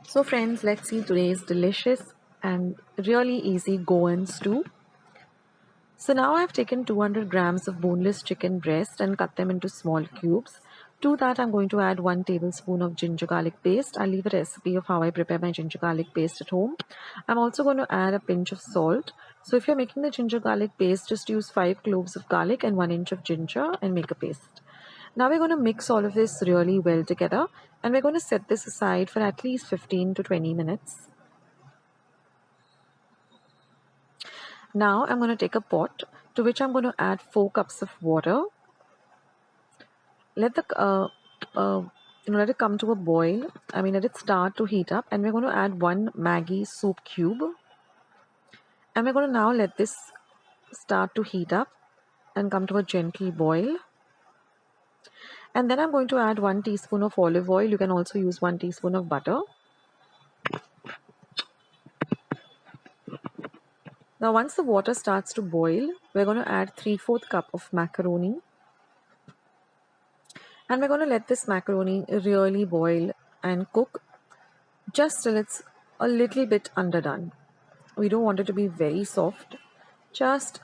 So friends, let's see today's delicious and really easy Goan stew. So now I've taken 200 grams of boneless chicken breast and cut them into small cubes. To that I'm going to add 1 tablespoon of ginger garlic paste. I'll leave a recipe of how I prepare my ginger garlic paste at home. I'm also going to add a pinch of salt. So if you're making the ginger garlic paste, just use 5 cloves of garlic and 1 inch of ginger and make a paste. Now we're going to mix all of this really well together and we're going to set this aside for at least 15 to 20 minutes. Now I'm going to take a pot to which I'm going to add 4 cups of water. Let it come to a boil. Let it start to heat up, and we're going to add 1 Maggi soup cube. And we're going to now let this start to heat up and come to a gentle boil. And then I'm going to add 1 teaspoon of olive oil. You can also use 1 teaspoon of butter. Now once the water starts to boil, we're going to add 3/4 cup of macaroni. And we're going to let this macaroni really boil and cook just till it's a little bit underdone. We don't want it to be very soft, just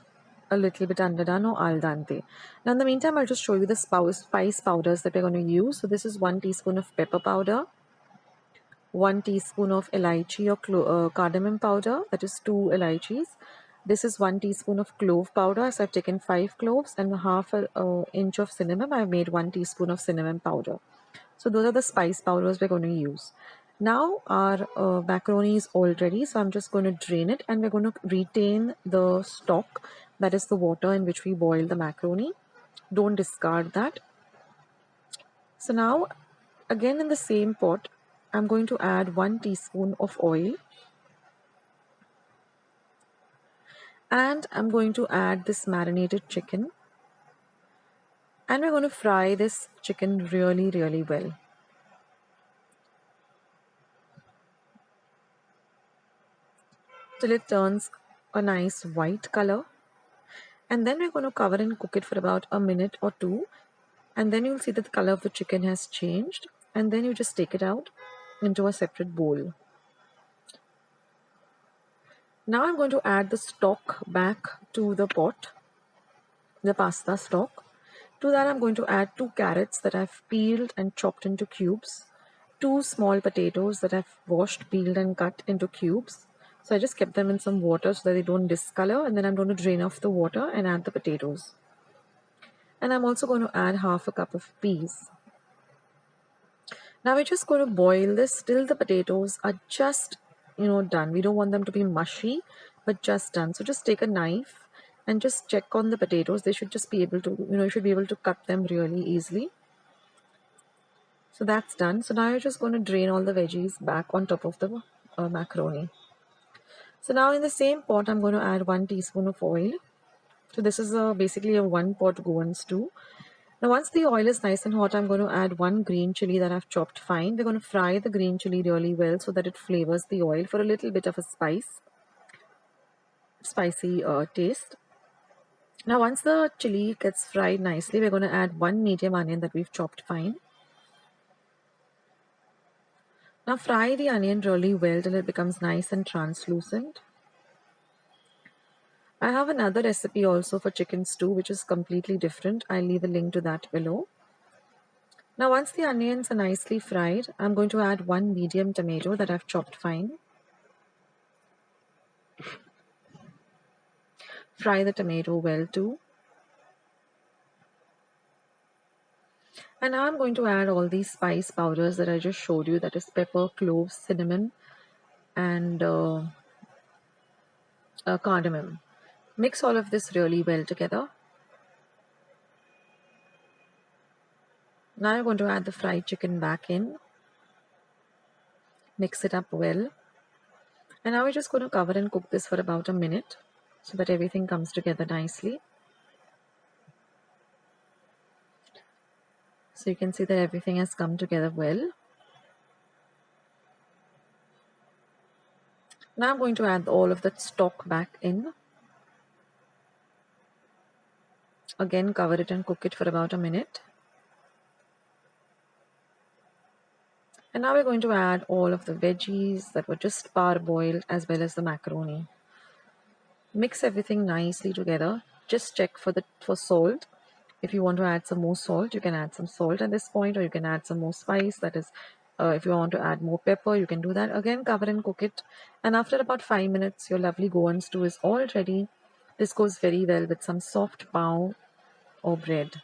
a little bit underdone or al dente. Now in the meantime, I'll just show you the spice powders that we're going to use. So this is 1 teaspoon of pepper powder, 1 teaspoon of elaichi or cardamom powder, that is 2 elaichis. This is 1 teaspoon of clove powder. So I've taken 5 cloves and half an inch of cinnamon. I've made 1 teaspoon of cinnamon powder. So those are the spice powders we're going to use. Now our macaroni is all ready, so I'm just going to drain it and we're going to retain the stock, that is the water in which we boiled the macaroni. Don't discard that. So now again in the same pot, I'm going to add 1 teaspoon of oil and I'm going to add this marinated chicken and we're going to fry this chicken really well. Till it turns a nice white color. And then we're going to cover and cook it for about a minute or two. And then you'll see that the color of the chicken has changed. And then you just take it out into a separate bowl. Now I'm going to add the stock back to the pot, the pasta stock. To that I'm going to add 2 carrots that I've peeled and chopped into cubes, 2 small potatoes that I've washed, peeled and cut into cubes. So I just kept them in some water so that they don't discolor, and then I'm going to drain off the water and add the potatoes. And I'm also going to add half a cup of peas. Now we're just going to boil this till the potatoes are just, done. We don't want them to be mushy, but just done. So just take a knife and just check on the potatoes. They should just be able to, you should be able to cut them really easily. So that's done. So now you're just going to drain all the veggies back on top of the macaroni. So now in the same pot, I'm going to add 1 teaspoon of oil. So this is basically a 1 pot Goan stew. Now once the oil is nice and hot, I'm going to add 1 green chili that I've chopped fine. We're going to fry the green chili really well so that it flavors the oil for a little bit of a spicy taste. Now once the chili gets fried nicely, we're going to add 1 medium onion that we've chopped fine. Now fry the onion really well till it becomes nice and translucent. I have another recipe also for chicken stew which is completely different. I'll leave a link to that below. Now once the onions are nicely fried, I'm going to add 1 medium tomato that I've chopped fine. Fry the tomato well too. And now I'm going to add all these spice powders that I just showed you, that is pepper, cloves, cinnamon and cardamom. Mix all of this really well together. Now I'm going to add the fried chicken back in. Mix it up well. And now we're just going to cover and cook this for about a minute so that everything comes together nicely. So you can see that everything has come together well. Now I'm going to add all of that stock back in. Again, cover it and cook it for about a minute. And now we're going to add all of the veggies that were just parboiled as well as the macaroni. Mix everything nicely together. Just check for salt. If you want to add some more salt, you can add some salt at this point, or you can add some more spice. That is, if you want to add more pepper, you can do that. Again, cover and cook it. And after about 5 minutes, your lovely Goan stew is all ready. This goes very well with some soft pav or bread.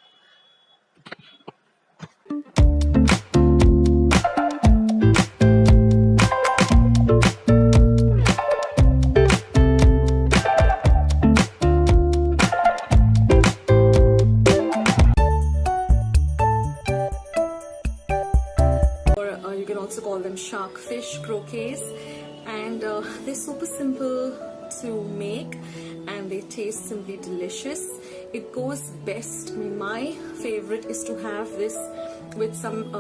You can also call them shark fish croquettes, and they're super simple to make and they taste simply delicious. It goes best, my favorite is to have this with some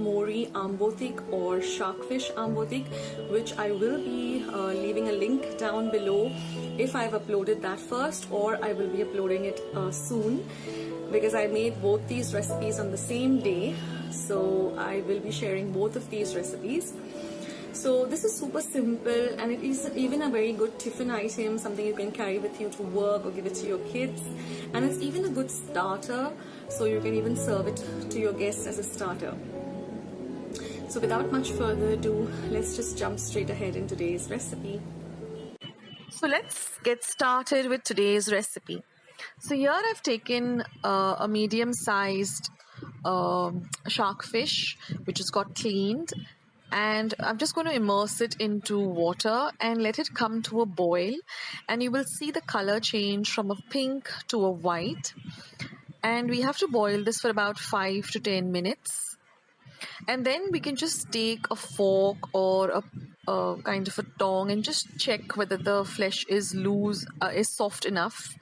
Mori ambotik or shark fish ambotik, which I will be leaving a link down below if I've uploaded that first, or I will be uploading it soon, because I made both these recipes on the same day. So I will be sharing both of these recipes. So this is super simple, and it is even a very good tiffin item, something you can carry with you to work or give it to your kids. And it's even a good starter, so you can even serve it to your guests as a starter. So without much further ado, let's just jump straight ahead in today's recipe. So let's get started with today's recipe. So here I've taken a medium-sized shark fish, which has got cleaned, and I'm just going to immerse it into water and let it come to a boil, and you will see the color change from a pink to a white, and we have to boil this for about 5 to 10 minutes. And then we can just take a fork or a kind of a tong and just check whether the flesh is soft enough,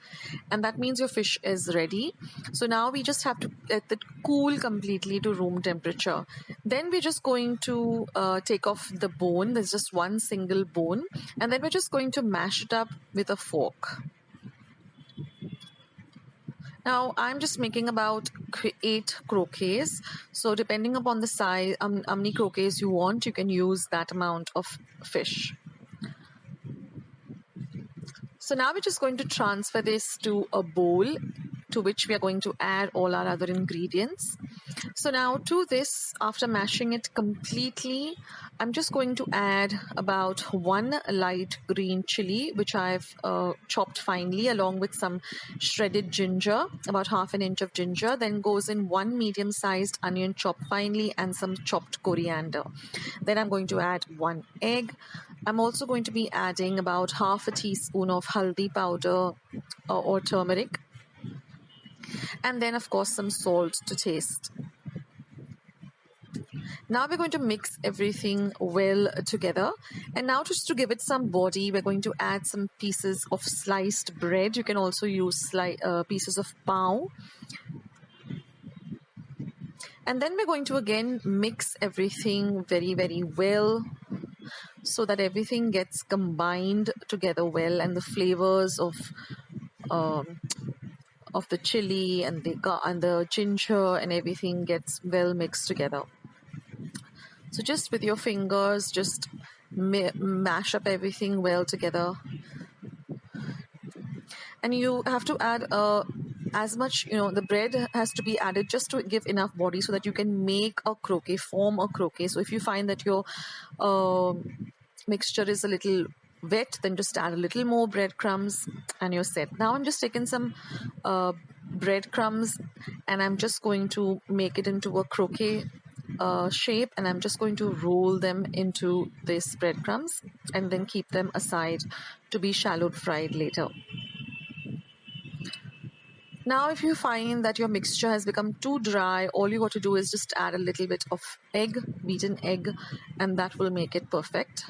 and that means your fish is ready. So now we just have to let it cool completely to room temperature. Then we're just going to take off the bone. There's just one single bone, and then we're just going to mash it up with a fork. Now I'm just making about 8 croquettes, so depending upon the size, how many croquettes you want, you can use that amount of fish. So now we're just going to transfer this to a bowl, to which we are going to add all our other ingredients. So now to this, after mashing it completely, I'm just going to add about 1 light green chili, which I've chopped finely, along with some shredded ginger, about ½ inch of ginger. Then goes in 1 medium-sized onion chopped finely and some chopped coriander. Then I'm going to add 1 egg. I'm also going to be adding about ½ a teaspoon of haldi powder or turmeric, and then of course some salt to taste. Now we're going to mix everything well together, and now just to give it some body, we're going to add some pieces of sliced bread. You can also use pieces of pav, and then we're going to again mix everything very, very well, so that everything gets combined together well, and the flavors of the chili and the ginger and everything gets well mixed together. So just with your fingers, just mash up everything well together, and you have to add as much, the bread has to be added just to give enough body so that you can make a croquet, form a croquet. So if you find that your mixture is a little wet, then just add a little more breadcrumbs and you're set. Now I'm just taking some breadcrumbs, and I'm just going to make it into a croquet shape, and I'm just going to roll them into these breadcrumbs and then keep them aside to be shallow fried later. Now if you find that your mixture has become too dry, all you got to do is just add a little bit of beaten egg, and that will make it perfect.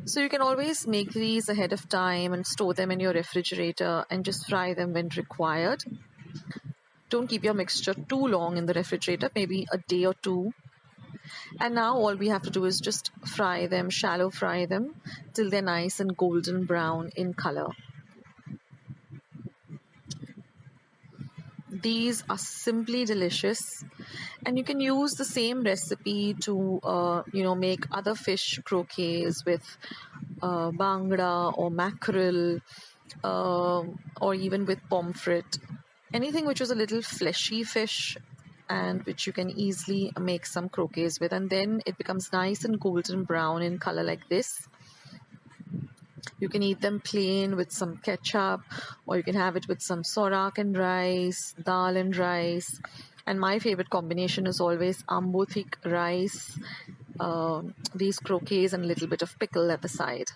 So you can always make these ahead of time and store them in your refrigerator and just fry them when required. Don't keep your mixture too long in the refrigerator, maybe a day or 2. And now all we have to do is just fry them, shallow fry them, till they're nice and golden brown in color. These are simply delicious, and you can use the same recipe to make other fish croquettes with bangda or mackerel, or even with pomfret, anything which is a little fleshy fish and which you can easily make some croquettes with, and then it becomes nice and golden brown in color like this. You can eat them plain with some ketchup, or you can have it with some sorak and rice, dal and rice. And my favorite combination is always ambotik rice, these croquettes, and a little bit of pickle at the side.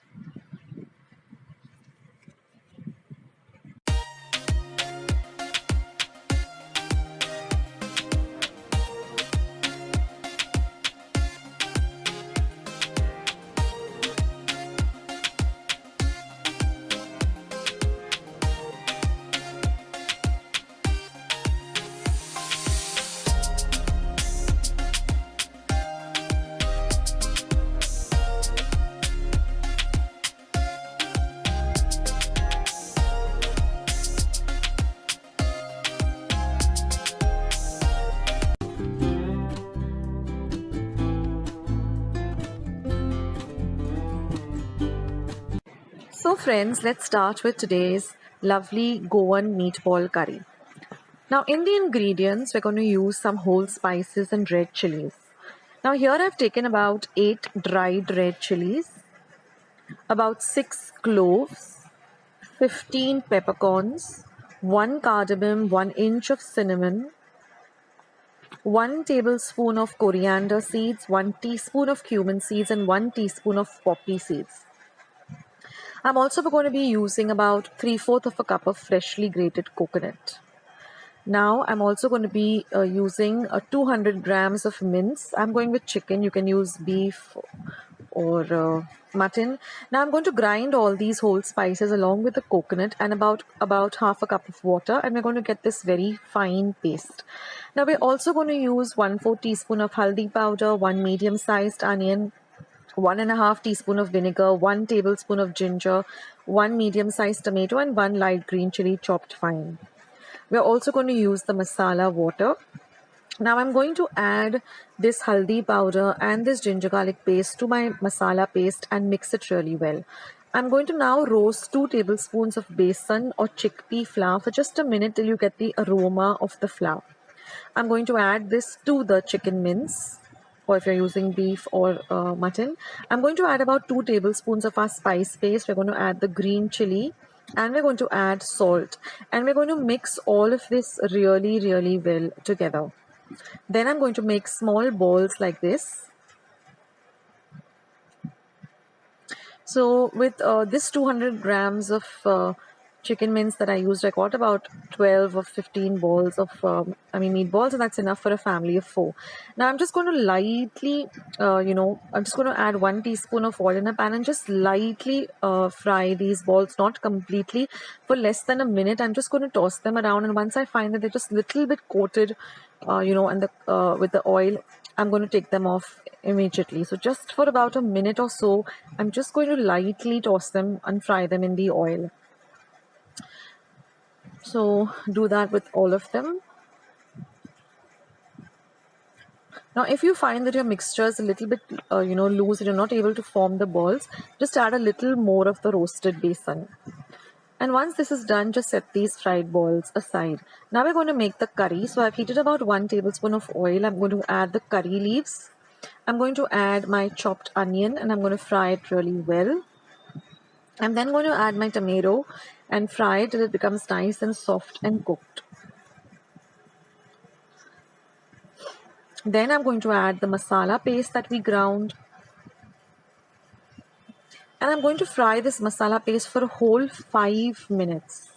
So friends, let's start with today's lovely Goan meatball curry. Now in the ingredients, we're going to use some whole spices and red chilies. Now here I've taken about 8 dried red chilies, about 6 cloves, 15 peppercorns, 1 cardamom, 1 inch of cinnamon, 1 tablespoon of coriander seeds, 1 teaspoon of cumin seeds, and 1 teaspoon of poppy seeds. I'm also going to be using about 3/4 of a cup of freshly grated coconut. Now I'm also going to be using 200 grams of mince. I'm going with chicken. You can use beef or mutton. Now I'm going to grind all these whole spices along with the coconut and about half a cup of water, and we're going to get this very fine paste. Now we're also going to use 1/4 teaspoon of haldi powder, 1 medium-sized onion, 1.5 teaspoon of vinegar, 1 tablespoon of ginger, 1 medium-sized tomato, and 1 light green chili chopped fine. We're also going to use the masala water. Now I'm going to add this haldi powder and this ginger garlic paste to my masala paste and mix it really well. I'm going to now roast 2 tablespoons of besan or chickpea flour for just a minute till you get the aroma of the flour. I'm going to add this to the chicken mince, or if you're using beef or mutton. I'm going to add about 2 tablespoons of our spice paste. We're going to add the green chili, and we're going to add salt, and we're going to mix all of this really, really well together. Then I'm going to make small balls like this. So with this 200 grams of chicken mince that I used, I got about 12 or 15 balls of meatballs, and that's enough for a family of 4. Now I'm just going to lightly I'm just going to add 1 teaspoon of oil in a pan and just lightly fry these balls, not completely, for less than a minute. I'm just going to toss them around, and once I find that they're just a little bit coated and with the oil, I'm going to take them off immediately. So just for about a minute or so, I'm just going to lightly toss them and fry them in the oil. So do that with all of them. Now if you find that your mixture is a little bit loose and you're not able to form the balls, just add a little more of the roasted besan. And once this is done, just set these fried balls aside. Now we're going to make the curry. So I've heated about 1 tablespoon of oil. I'm going to add the curry leaves. I'm going to add my chopped onion, and I'm going to fry it really well. I'm then going to add my tomato and fry it till it becomes nice and soft and cooked. Then I'm going to add the masala paste that we ground. And I'm going to fry this masala paste for a whole 5 minutes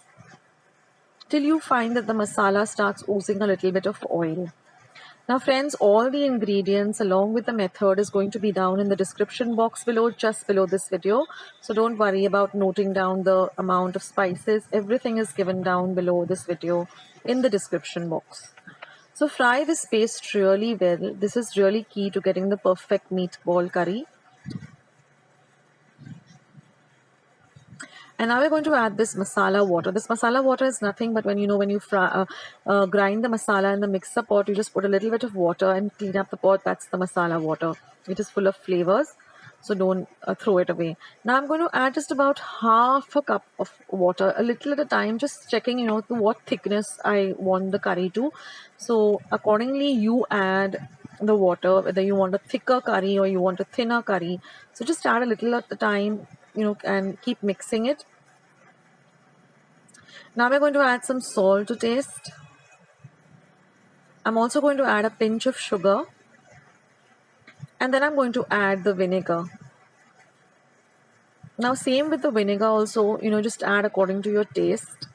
till you find that the masala starts oozing a little bit of oil. Now friends, all the ingredients along with the method is going to be down in the description box below, just below this video. So don't worry about noting down the amount of spices. Everything is given down below this video in the description box. So fry this paste really well. This is really key to getting the perfect meatball curry. And now we're going to add this masala water. This masala water is nothing but when you grind the masala in the mixer pot, you just put a little bit of water and clean up the pot. That's the masala water. It is full of flavors, so don't throw it away. Now I'm going to add just about half a cup of water, a little at a time, just checking, to what thickness I want the curry to. So accordingly, you add the water, whether you want a thicker curry or you want a thinner curry. So just add a little at a time, and keep mixing it. Now we're going to add some salt to taste. I'm also going to add a pinch of sugar. And then I'm going to add the vinegar. Now same with the vinegar also, just add according to your taste.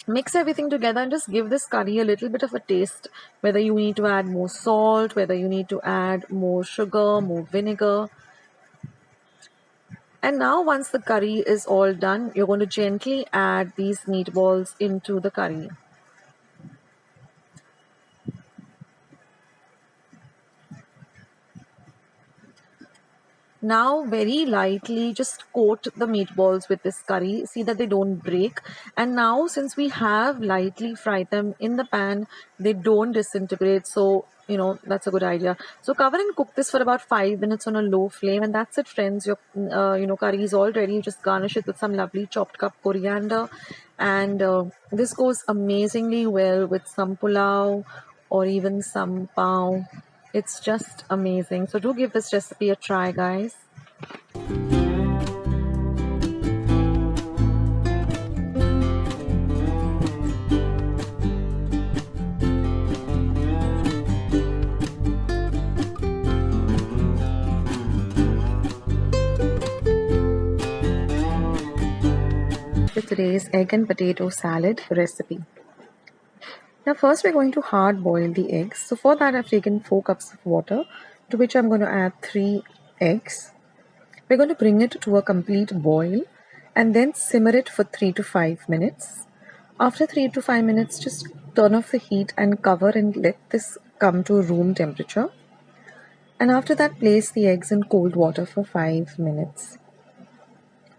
Mix everything together and just give this curry a little bit of a taste. Whether you need to add more salt, whether you need to add more sugar, more vinegar. And now once the curry is all done, you're going to gently add these meatballs into the curry. Now very lightly just coat the meatballs with this curry. See that they don't break. And now since we have lightly fried them in the pan, they don't disintegrate. So, that's a good idea. So cover and cook this for about 5 minutes on a low flame. And that's it, friends. Your, curry is all ready. You just garnish it with some lovely chopped up coriander. And this goes amazingly well with some pulao or even some pao. It's just amazing. So do give this recipe a try, guys. Today's egg and potato salad recipe. Now first we're going to hard boil the eggs. So for that I've taken 4 cups of water, to which I'm going to add 3 eggs. We're going to bring it to a complete boil and then simmer it for 3 to 5 minutes. After 3 to 5 minutes, just turn off the heat and cover and let this come to room temperature. And after that, place the eggs in cold water for 5 minutes.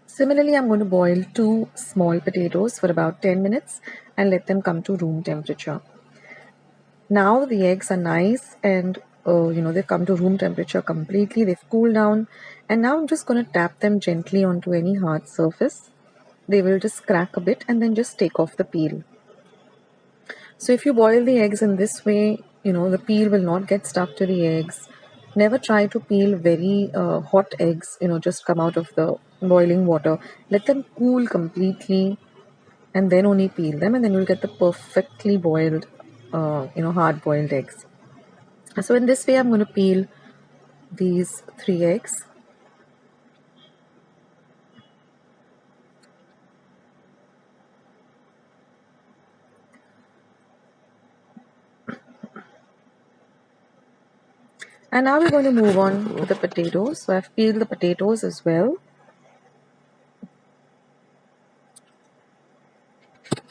Similarly, I'm going to boil 2 small potatoes for about 10 minutes and let them come to room temperature. Now the eggs are nice and they've come to room temperature completely. They've cooled down. And now I'm just going to tap them gently onto any hard surface. They will just crack a bit and then just take off the peel. So if you boil the eggs in this way, the peel will not get stuck to the eggs. Never try to peel very hot eggs, just come out of the boiling water. Let them cool completely and then only peel them, and then you'll get the perfectly boiled, hard boiled eggs. So in this way, I'm going to peel these 3 eggs. And now we're going to move on to the potatoes. So I've peeled the potatoes as well.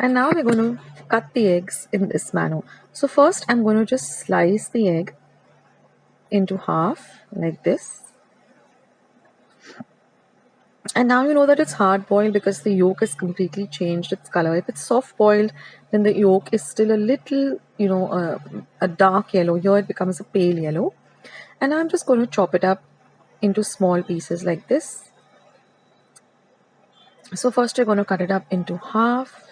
And now we're going to cut the eggs in this manner. So first I'm going to just slice the egg into half like this. And now you know that it's hard boiled because the yolk has completely changed its color. If it's soft boiled, then the yolk is still a little, a dark yellow. Here it becomes a pale yellow. And I'm just going to chop it up into small pieces like this. So first we're going to cut it up into half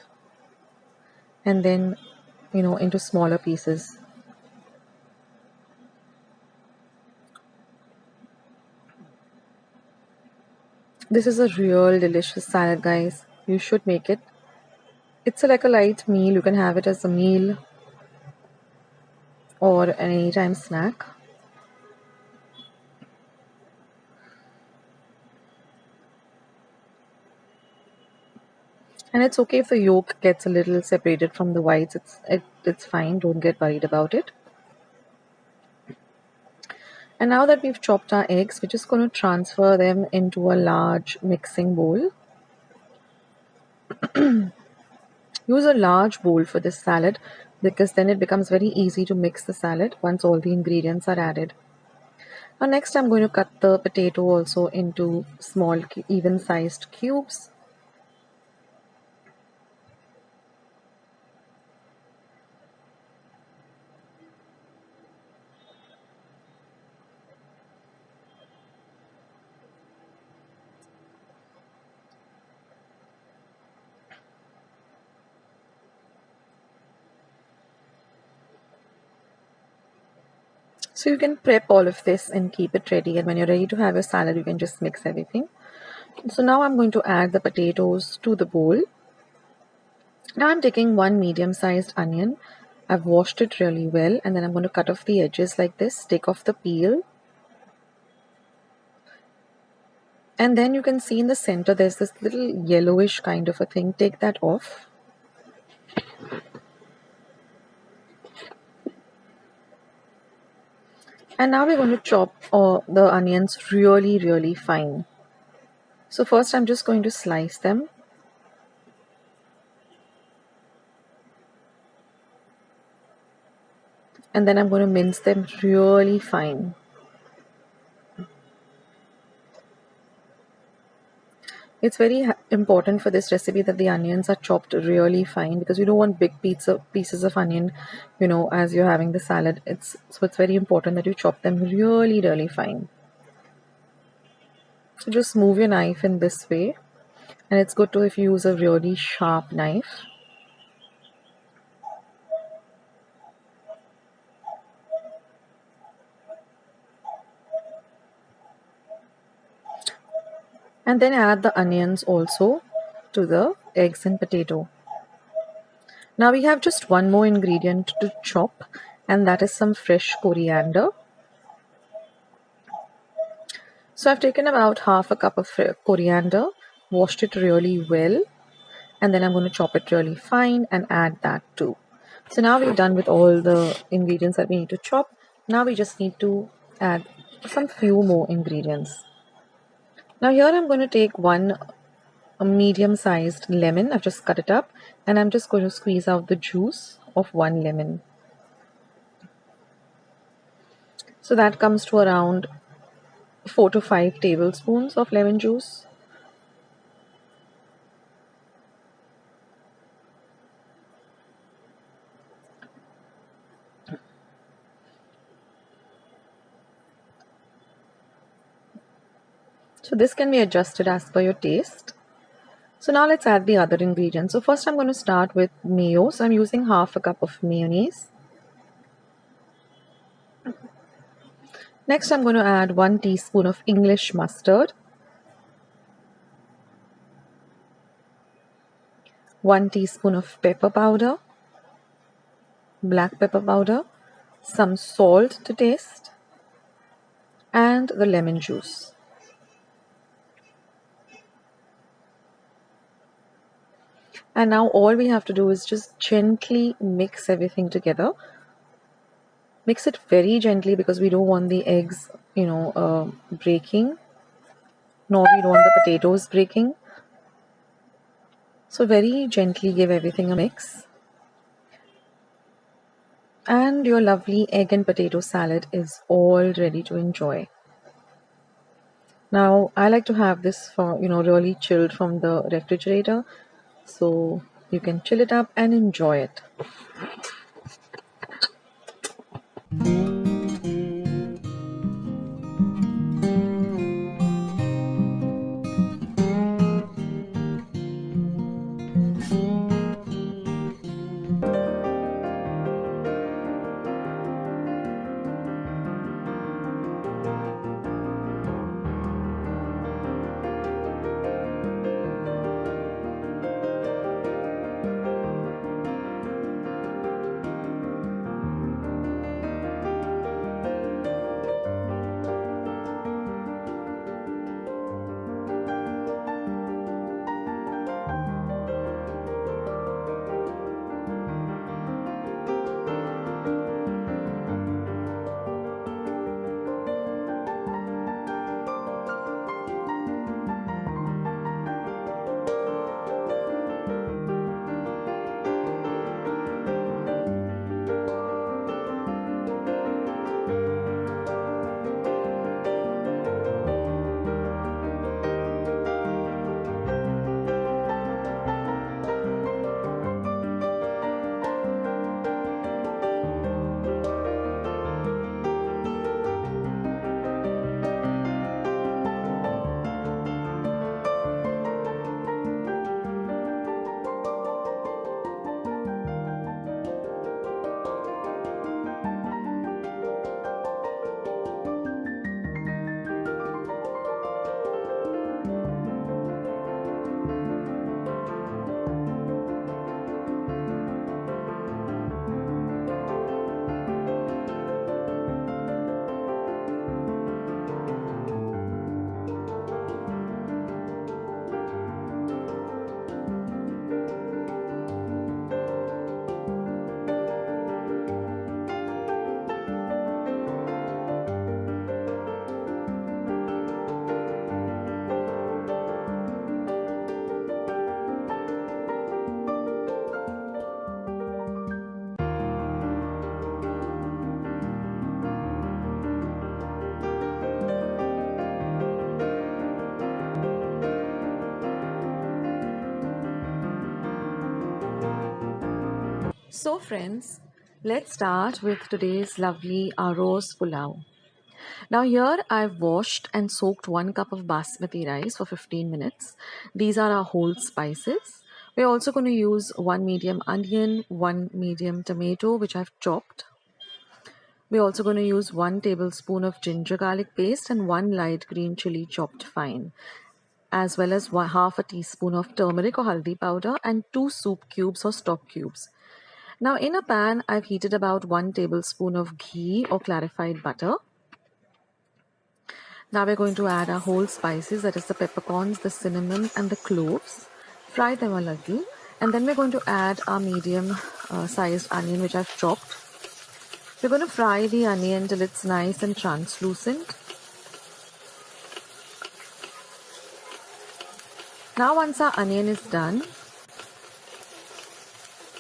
and then, into smaller pieces. This is a real delicious salad, guys. You should make it. It's like a light meal. You can have it as a meal or an anytime snack. And it's okay if the yolk gets a little separated from the whites. It's fine. Don't get worried about it. And now that we've chopped our eggs, we're just going to transfer them into a large mixing bowl. Use a large bowl for this salad because then it becomes very easy to mix the salad once all the ingredients are added. Now next I'm going to cut the potato also into small even sized cubes. So you can prep all of this and keep it ready, and when you're ready to have your salad, you can just mix everything. So now I'm going to add the potatoes to the bowl. Now I'm taking one medium-sized onion. I've washed it really well, and then I'm going to cut off the edges like this, take off the peel. And then you can see in the center there's this little yellowish kind of a thing. Take that off. And now we're going to chop the onions really, really fine. So first I'm just going to slice them. And then I'm going to mince them really fine. It's very important for this recipe that the onions are chopped really fine, because you don't want big pieces of onion, as you're having the salad. So it's very important that you chop them really, really fine. So just move your knife in this way, and it's good to if you use a really sharp knife. And then add the onions also to the eggs and potato. Now we have just one more ingredient to chop, and that is some fresh coriander. So I've taken about half a cup of coriander, washed it really well, and then I'm going to chop it really fine and add that too. So now we're done with all the ingredients that we need to chop. Now we just need to add some few more ingredients. Now here I'm going to take a medium-sized lemon. I've just cut it up, and I'm just going to squeeze out the juice of one lemon. So that comes to around 4 to 5 tablespoons of lemon juice. So this can be adjusted as per your taste. So now let's add the other ingredients. So first I'm going to start with mayo. So I'm using half a cup of mayonnaise. Next I'm going to add 1 teaspoon of English mustard, 1 teaspoon of pepper powder, black pepper powder, some salt to taste, and the lemon juice. And now all we have to do is just gently mix everything together. Mix it very gently, because we don't want the eggs, breaking, nor we don't want the potatoes breaking. So very gently give everything a mix. And your lovely egg and potato salad is all ready to enjoy. Now I like to have this for, really chilled from the refrigerator. So you can chill it up and enjoy it. So friends, let's start with today's lovely Arroz pulao. Now here I've washed and soaked 1 cup of basmati rice for 15 minutes. These are our whole spices. We're also going to use 1 medium onion, 1 medium tomato which I've chopped. We're also going to use 1 tablespoon of ginger garlic paste and 1 light green chili chopped fine, as well as half a teaspoon of turmeric or haldi powder and 2 soup cubes or stock cubes. Now in a pan, I've heated about 1 tablespoon of ghee or clarified butter. Now we're going to add our whole spices, that is the peppercorns, the cinnamon and the cloves. Fry them a little, and then we're going to add our medium sized onion which I've chopped. We're going to fry the onion till it's nice and translucent. Now once our onion is done,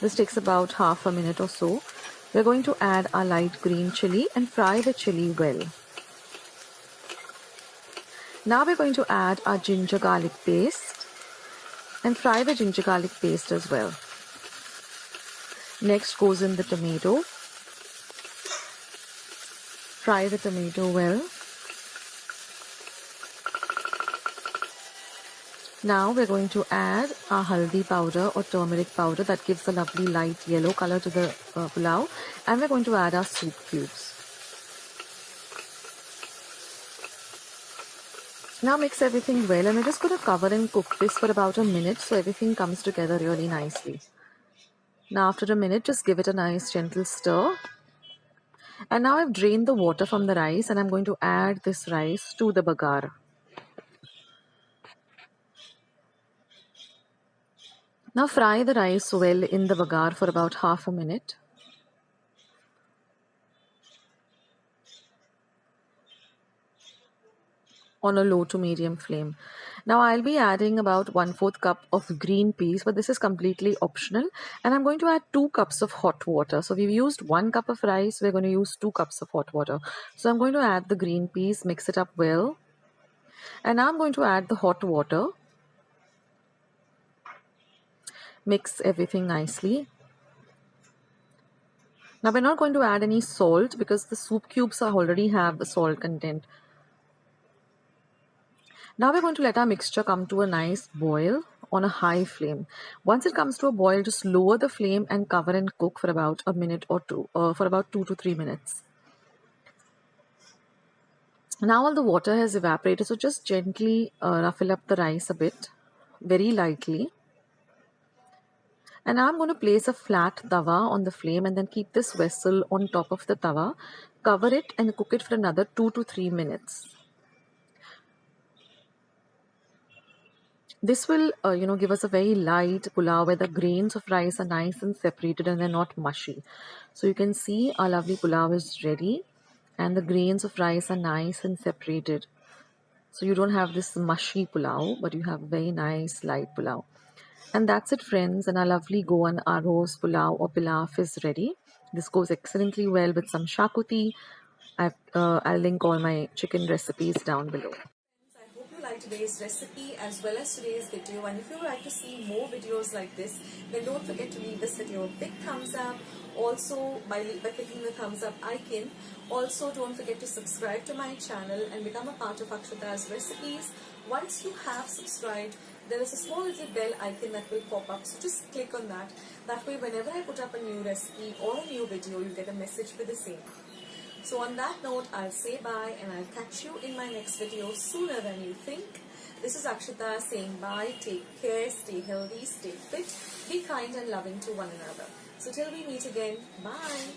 this takes about half a minute or so, we're going to add our light green chili and fry the chili well. Now we're going to add our ginger garlic paste and fry the ginger garlic paste as well. Next goes in the tomato. Fry the tomato well. Now we're going to add our haldi powder or turmeric powder that gives a lovely light yellow color to the pulao, and we're going to add our soup cubes. Now mix everything well, and we're just going to cover and cook this for about a minute so everything comes together really nicely. Now after a minute, just give it a nice gentle stir. And now I've drained the water from the rice and I'm going to add this rice to the bagar. Now fry the rice well in the bagar for about half a minute. On a low to medium flame. Now I'll be adding about 1/4 cup of green peas, but this is completely optional. And I'm going to add 2 cups of hot water. So we've used 1 cup of rice, we're going to use 2 cups of hot water. So I'm going to add the green peas, mix it up well. And now I'm going to add the hot water. Mix everything nicely. Now we're not going to add any salt because the soup cubes already have the salt content. Now we're going to let our mixture come to a nice boil on a high flame. Once it comes to a boil, just lower the flame and cover and cook for about a minute or two, for about 2 to 3 minutes. Now all the water has evaporated, so just gently ruffle up the rice a bit, very lightly. And now I'm going to place a flat tawa on the flame and then keep this vessel on top of the tawa, cover it and cook it for another 2 to 3 minutes. This will, give us a very light pulao where the grains of rice are nice and separated and they're not mushy. So you can see our lovely pulao is ready and the grains of rice are nice and separated. So you don't have this mushy pulao, but you have very nice light pulao. And that's it, friends. And our lovely Goan Arroz pulao or pilaf is ready. This goes excellently well with some shakuti. I'll link all my chicken recipes down below. I hope you liked today's recipe as well as today's video, and if you would like to see more videos like this, then don't forget to leave this video a big thumbs up. Also by clicking the thumbs up icon. Also don't forget to subscribe to my channel and become a part of Akshata's recipes. Once you have subscribed, there is a small little bell icon that will pop up, so just click on that. That way whenever I put up a new recipe or a new video, you'll get a message for the same. So on that note, I'll say bye and I'll catch you in my next video sooner than you think. This is Akshata saying bye, take care, stay healthy, stay fit, be kind and loving to one another. So till we meet again, bye.